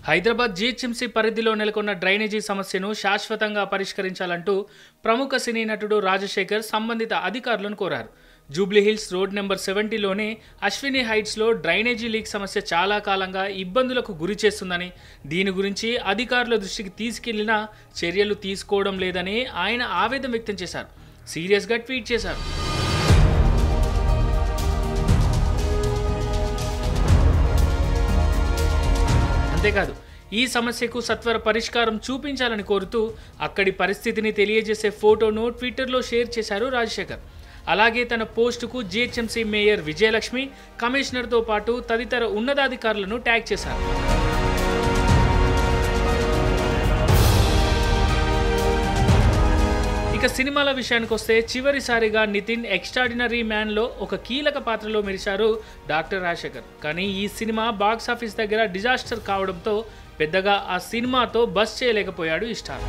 Hyderabad GHMC పరిధిలో నెలకొన్న drainage సమస్యను శాశ్వతంగా పరిష్కరించాలంటూ ప్రముఖ సినీ నటుడు రాజశేఖర్ సంబంధిత అధికారులను కోరారు. జూబ్లీహిల్స్ రోడ్ నెంబర్ 70లోని అశ్విని హైట్స్లో డ్రైనేజీ లీక్ సమస్య చాలా కాలంగా ఇబ్బందులకు గురి చేస్తుందని, దీని గురించి అధికారుల దృష్టికి తీసుకెళ్లినా చర్యలు తీసుకోవడం లేదని ఆయన ఆవేదన వ్యక్తం చేశారు. సీరియస్గా ట్వీట్ చేశారు. అంతేకాదు, ఈ సమస్యకు సత్వర పరిష్కారం చూపించాలని కోరుతూ అక్కడి పరిస్థితిని తెలియజేసే ఫోటోను ట్విట్టర్లో షేర్ చేశారు రాజశేఖర్. అలాగే తన పోస్టుకు జీహెచ్ఎంసీ మేయర్ విజయలక్ష్మి, కమిషనర్తో పాటు తదితర ఉన్నతాధికారులను ట్యాగ్ చేశారు. ఇక సినిమాల విషయానికి వస్తే చివరిసారిగా నితిన్ ఎక్స్ట్రాడినరీ మ్యాన్లో ఒక కీలక పాత్రలో మెరిశారు డాక్టర్ రాజశేఖర్. కానీ ఈ సినిమా బాక్సాఫీస్ దగ్గర డిజాస్టర్ కావడంతో పెద్దగా ఆ సినిమాతో బస్ చేయలేకపోయాడు ఈ స్టార్.